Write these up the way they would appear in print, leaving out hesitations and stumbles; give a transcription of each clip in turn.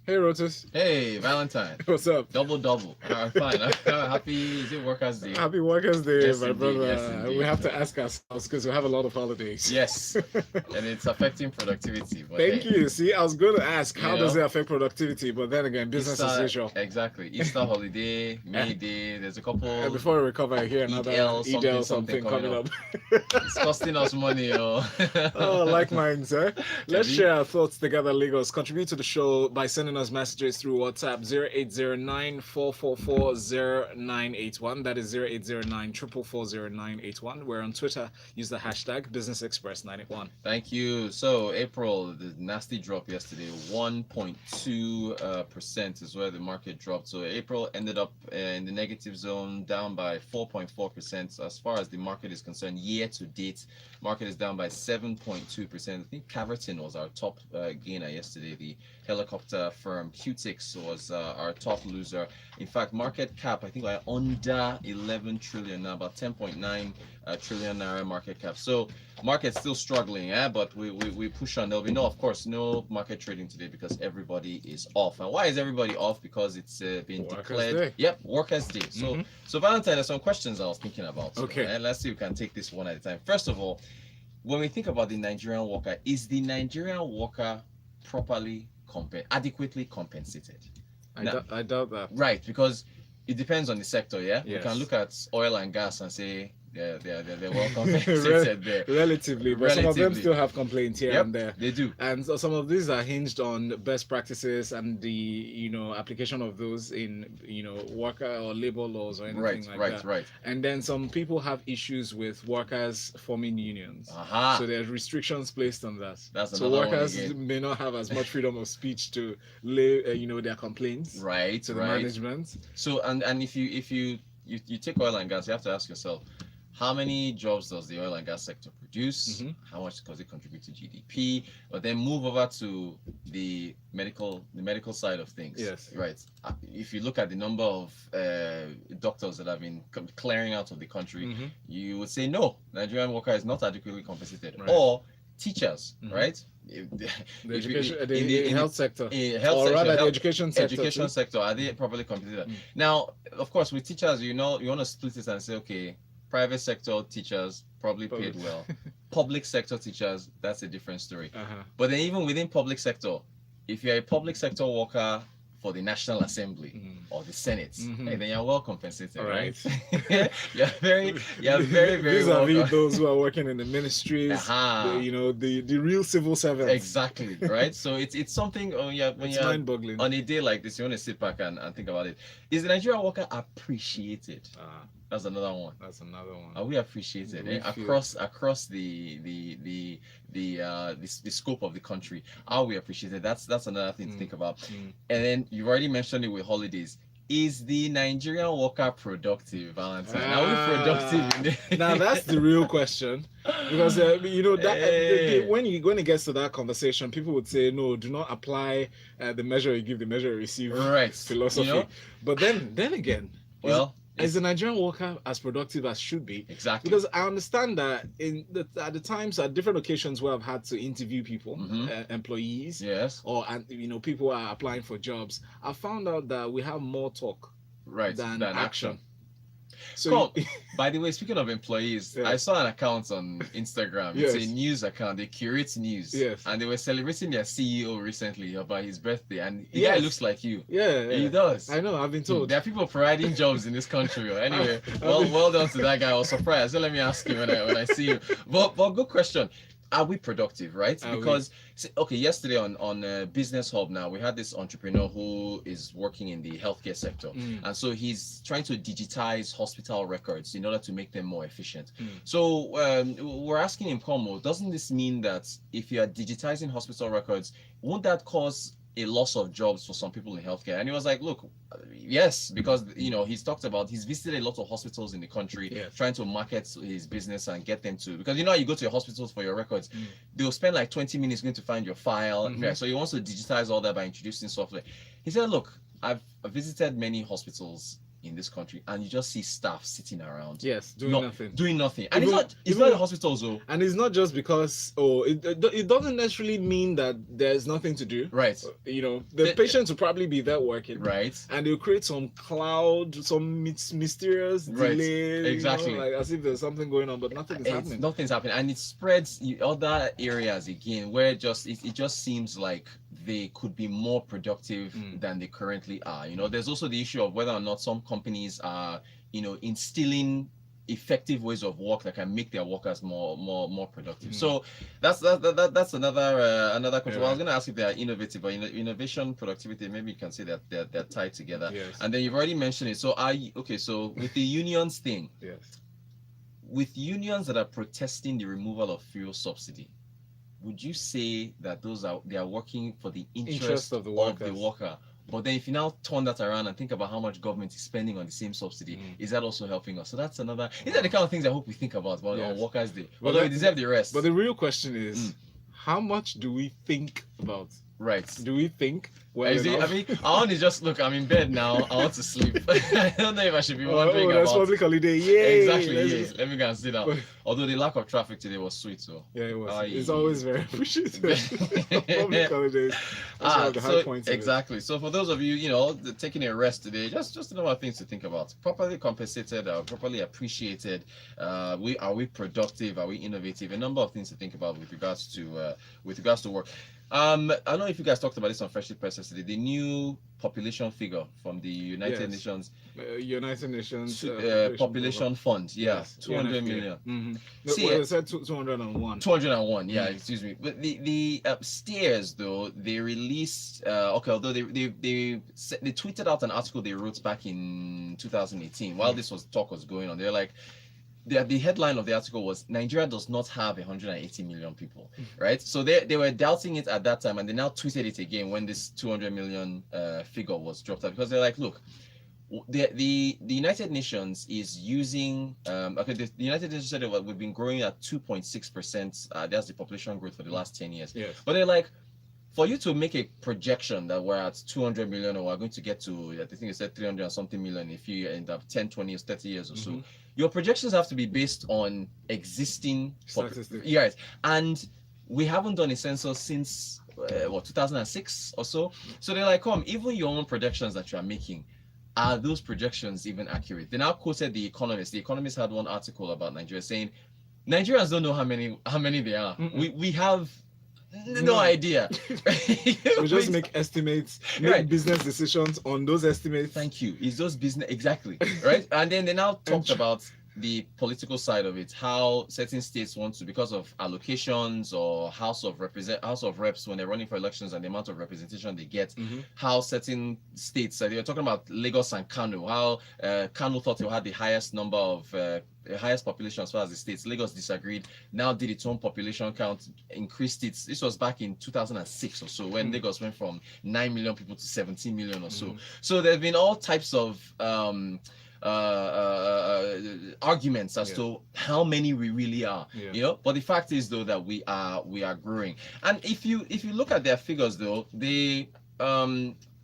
Hey Rotus, Hey, Valentine. what's up? Double double. Fine. Happy is it Workers' Day? Happy Workers' Day, Yes, my indeed. Yes, brother. We indeed. have to ask ourselves because we have a lot of holidays. Yes, and it's affecting productivity. But Thank hey, you. See, I was going to ask, you how does know, it affect productivity? But then again, business as Easter usual. exactly. Easter holiday, May Day. There's a And couple before we recover, I hear Eid another L Eid something something coming coming up. up. It's costing us money, yo. Oh, like mine, sir. Let's Heavy. share our thoughts together, Lagos. Contribute to the show by sending us messages through WhatsApp 0809 That is 0809 We're on Twitter. Use the hashtag Business Express 91. Thank you. So April, the nasty drop yesterday, 1.2% is where the market dropped. So April ended up in the negative zone, down by 4.4%. So as far as the market is concerned, year to date, market is down by 7.2%. I think Caverton was our top gainer yesterday. The helicopter firm Qtix was our top loser. In fact, market cap, I think we're under 11 trillion now, about 10.9 trillion naira market cap. So market's still struggling, but we push on. There'll be of course, no market trading today because everybody is off. And why is everybody off? Because it's been Workers' declared. Day. Yep, Workers' Day. So Valentine, there's some questions I was thinking about. Okay. And let's see if we can take this one at a time. First of all, when we think about the Nigerian worker, is the Nigerian worker properly adequately compensated? I doubt that. Right, because it depends on the sector, yeah? Yes. You can look at oil and gas and say they're well compensated there. Relatively, but some of them Relatively. still have complaints here Yep, and there. they do. And so some of these are hinged on best practices and the application of those in worker or labor laws or anything like that. Right. And then some people have issues with workers forming unions. Aha. So there's restrictions placed on that. That's so another one workers again. may not have as much freedom of speech to lay their complaints Right, to the right. management. So and if you take oil and gas, you have to ask yourself, how many jobs does the oil and gas sector produce? How much does it contribute to GDP? But then move over to the medical side of things. Yes. Right. If you look at the number of doctors that have been clearing out of the country, you would say no, Nigerian worker is not adequately compensated. Right. Or teachers, right? The health sector, the education sector. Education sector, are they properly compensated? Now, of course, with teachers, you want to split it and say, okay, private sector teachers probably paid well. Public sector teachers, that's a different story. But then even within public sector, if you're a public sector worker for the National Assembly or the Senate, then you're well compensated, right? you're very These well are those who are working in the ministries, the real civil servants. Exactly, right? So it's something when you're mind-boggling. On a day like this, you want to sit back and think about it. Is the Nigerian worker appreciated? That's another one. Are we appreciated across the scope of the country? Are we appreciated? That's another thing to think about. And then you've already mentioned it with holidays. Is the Nigerian worker productive, Valentine? Are we productive? Now that's the real question, because when it gets to that conversation, people would say, no, do not apply the measure you give, the measure you receive. Right. Philosophy. But then again, well. Is the Nigerian worker as productive as should be? Exactly. Because I understand that at the times, at different occasions where I've had to interview people, employees, yes, or people who are applying for jobs, I found out that we have more talk than action. So, by the way, speaking of employees, I saw an account on Instagram. It's a news account. They curate news. Yes. And they were celebrating their CEO recently about his birthday. And the guy looks like you. Yeah. He does. I know. I've been told. There are people providing jobs in this country. Anyway, well done to that guy. I was surprised. So let me ask you when I see you. But good question. Are we productive, right? Because yesterday on Business Hub, now we had this entrepreneur who is working in the healthcare sector, and so he's trying to digitize hospital records in order to make them more efficient. So we're asking him, Como, doesn't this mean that if you are digitizing hospital records, won't that cause a loss of jobs for some people in healthcare? And he was like, look, yes, because he's visited a lot of hospitals in the country, trying to market his business and get them to, because you go to your hospitals for your records, they'll spend like 20 minutes going to find your file. So he wants to digitize all that by introducing software. He said, look, I've visited many hospitals in this country, and you just see staff sitting around. Yes, doing nothing. Doing nothing. And Even- it's not the hospitals though. And it's not just because it doesn't necessarily mean that there's nothing to do. Right. You know, the patients will probably be there working. Right. And they'll create some cloud, some mysterious delay. Exactly. You know, like as if there's something going on, but nothing is happening. Nothing's happening, and it spreads other areas again where it just seems like they could be more productive than they currently are. You know, there's also the issue of whether or not some companies are, you know, instilling effective ways of work that can make their workers more productive. So that's another question. Well, I was going to ask if they are innovative, but innovation, productivity, maybe you can say that they're tied together. Yes. And then you've already mentioned it. So so with the unions thing, Yes. with unions that are protesting the removal of fuel subsidy, would you say that they are working for the interest of the worker? But then if you now turn that around and think about how much government is spending on the same subsidy, is that also helping us? So that's another. These are the kind of things I hope we think about on Workers' Day. Although we deserve the rest. But the real question is, how much do we think about? Right. Do we think? I want to just look. I'm in bed now. I want to sleep. I don't know if I should be wondering about. That's public holiday. Yay! Exactly. Let me go and sit down. Although the lack of traffic today was sweet, so. Yeah, it was. It's always very appreciated. Public holidays. That's one of the high points. Exactly. So for those of you, you know, taking a rest today, just a number of things to think about. Properly compensated, properly appreciated. Are we productive? Are we innovative? A number of things to think about with regards to work. I don't know if you guys talked about this on Freshly Press yesterday. The new population figure from the United Nations. United Nations population fund. Yes, 200 million. See, it said 201. 201. Yeah, excuse me. But the steers though, they released. Although they tweeted out an article they wrote back in 2018 while this talk was going on. They're like. The headline of the article was Nigeria does not have 180 million people, right? So they were doubting it at that time, and they now tweeted it again when this 200 million figure was dropped out, because they're like, look, the United Nations is using the United Nations said that we've been growing at 2.6%. That's the population growth for the last 10 years. Yes. But they're like, for you to make a projection that we're at 200 million or we're going to get to, I think you said 300 and something million if you end up 10, 20 years, 30 years or so, your projections have to be based on existing statistics. Yes. And we haven't done a census since 2006 or so. So they're like, even your own projections that you are making, are those projections even accurate? They now quoted The Economist. The Economist had one article about Nigeria saying Nigerians don't know how many they are. We have no idea. We just make estimates, make business decisions on those estimates. Thank you. It's those business, exactly, right? And then they now talked about the political side of it, how certain states want to, because of allocations or House of Reps when they're running for elections and the amount of representation they get, how certain states, they were talking about Lagos and Kano, how Kano thought they had the highest number of highest population as far as the states. Lagos disagreed, now did its own population count, increased it. This was back in 2006 or so when Lagos went from 9 million people to 17 million or so. So there have been all types of arguments as to how many we really are, you know. But the fact is though that we are growing. And if you look at their figures though, they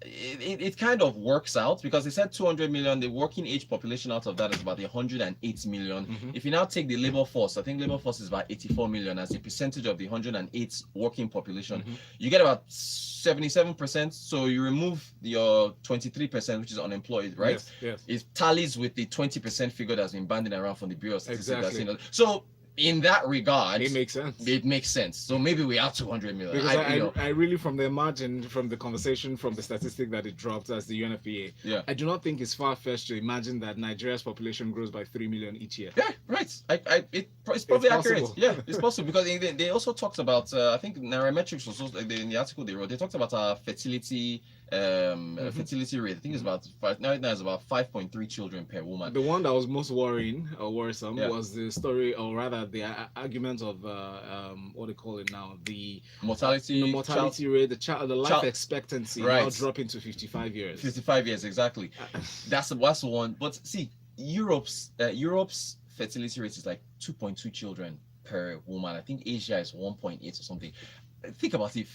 it kind of works out, because they said 200 million, the working age population out of that is about 108 million. If you now take the labor force, I think labor force is about 84 million as a percentage of the 108 working population, you get about 77%. So you remove your 23%, which is unemployed, right? Yes. It tallies with the 20% figure that's been banding around from the Bureau of Statistics. Exactly. So in that regard, it makes sense. It makes sense. So maybe we are 200 million. Because I really, from the margin, from the conversation, from the statistic that it dropped as the UNFPA, I do not think it's far-fetched to imagine that Nigeria's population grows by 3 million each year. Yeah, right. It's probably accurate. Yeah, it's possible, because they also talked about, I think Nairametrics was also, in the article they wrote, they talked about our fertility fertility rate. I think it's about now it's about 5.3 children per woman. The one that was most worrying or worrisome was the story, or rather the argument of what do they call it now, the mortality rate, the life expectancy now dropping to 55 years. 55 years, exactly. That's the one. But see, Europe's fertility rate is like 2.2 children per woman. I think Asia is 1.8 or something. think about it,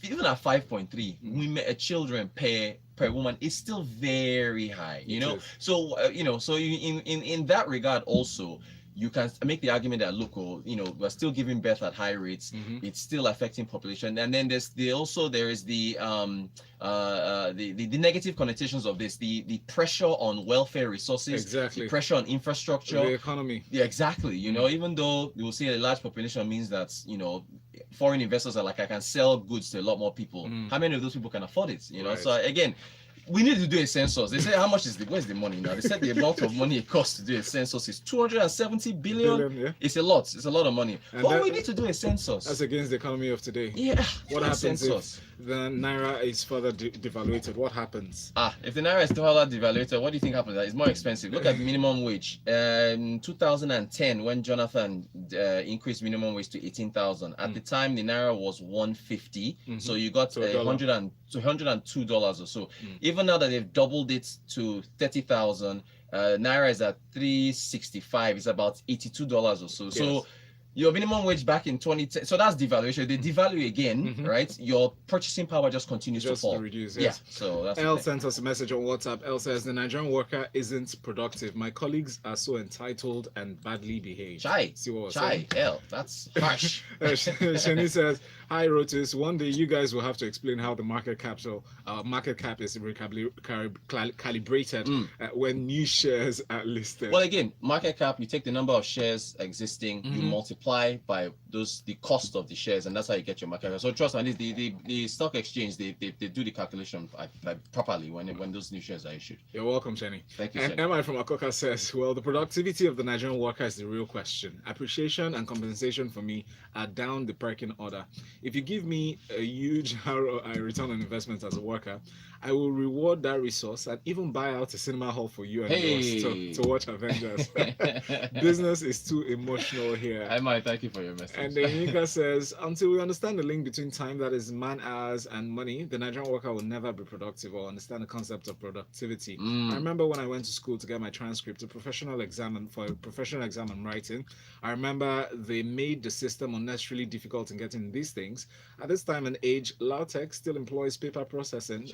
even at 5.3, women, children per woman is still very high, you know. So so in that regard also, you can make the argument that look, we're still giving birth at high rates. It's still affecting population, and then there is the negative connotations of this, the pressure on welfare resources, the pressure on infrastructure, the economy. Yeah, exactly. Even though you will see a large population means that foreign investors are like, I can sell goods to a lot more people. How many of those people can afford it? So again, we need to do a census. They say, where's the money now? They said the amount of money it costs to do a census is 270 billion. Yeah. It's a lot of money. But we need to do a census. That's against the economy of today. Yeah. What happens if the Naira is further devaluated? What happens? If the Naira is further devaluated, what do you think happens? It's more expensive. Look at the minimum wage. In 2010, when Jonathan increased minimum wage to 18,000, at the time the Naira was 150. So you got $102 or so. Even now that they've doubled it to 30,000, Naira is at 365. It's about $82 or so. Yes. So your minimum wage back in 2010, so that's devaluation. They devalue again, right? Your purchasing power just continues to fall. Reduce, yes. Yeah. So that's Elle sent us a message on WhatsApp. Elle says, the Nigerian worker isn't productive. My colleagues are so entitled and badly behaved. See what saying? Elle, that's harsh. Shani says, hi Rotus, one day you guys will have to explain how the market cap is calibrated when new shares are listed. Well, again, market cap, you take the number of shares existing, you multiply by the cost of the shares, and that's how you get your market cap. So trust me, the stock exchange, they do the calculation properly when those new shares are issued. You're welcome, Shani. Thank you. And Emma from Akoka says, well, the productivity of the Nigerian worker is the real question. Appreciation and compensation for me are down the pecking order. If you give me a huge ROI, return on investment as a worker, I will reward that resource and even buy out a cinema hall for you and yours to watch Avengers. Business is too emotional here. Thank you for your message. And then Yinka says, until we understand the link between time, that is man hours, and money, the Nigerian worker will never be productive or understand the concept of productivity. I remember when I went to school to get my transcript, a professional exam and writing. I remember they made the system unnecessarily difficult in getting these things. At this time and age, Lautech still employs paper processing.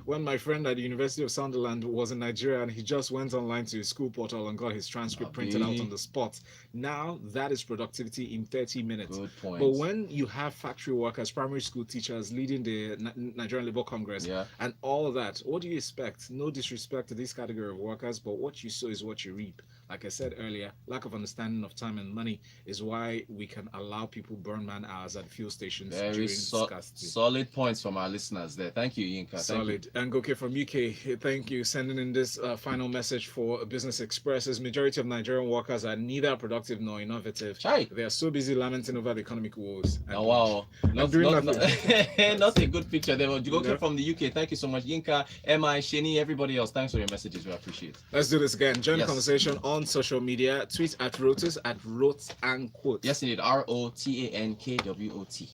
When my friend at the University of Sunderland was in Nigeria and he just went online to his school portal and got his transcript printed out on the spot. Now that is productivity in 30 minutes. Good point. But when you have factory workers, primary school teachers leading the Nigerian Labour Congress and all that, what do you expect? No disrespect to this category of workers, but what you sow is what you reap. Like I said earlier, lack of understanding of time and money is why we can allow people burn man hours at fuel stations during scarcity. Solid points from our listeners there. Thank you, Yinka. Solid. And Goke from UK, thank you. Sending in this final message for Business Express. Majority of Nigerian workers are neither productive nor innovative. They are so busy lamenting over the economic woes. Oh, wow. Not a good picture there. Goke from the UK, thank you so much. Yinka, MI, Sheni, everybody else, thanks for your messages. We appreciate it. Let's do this again. Join the conversation on social media. Tweet at Rotus at Rots and Quotes. Yes, indeed. ROTANKWOT.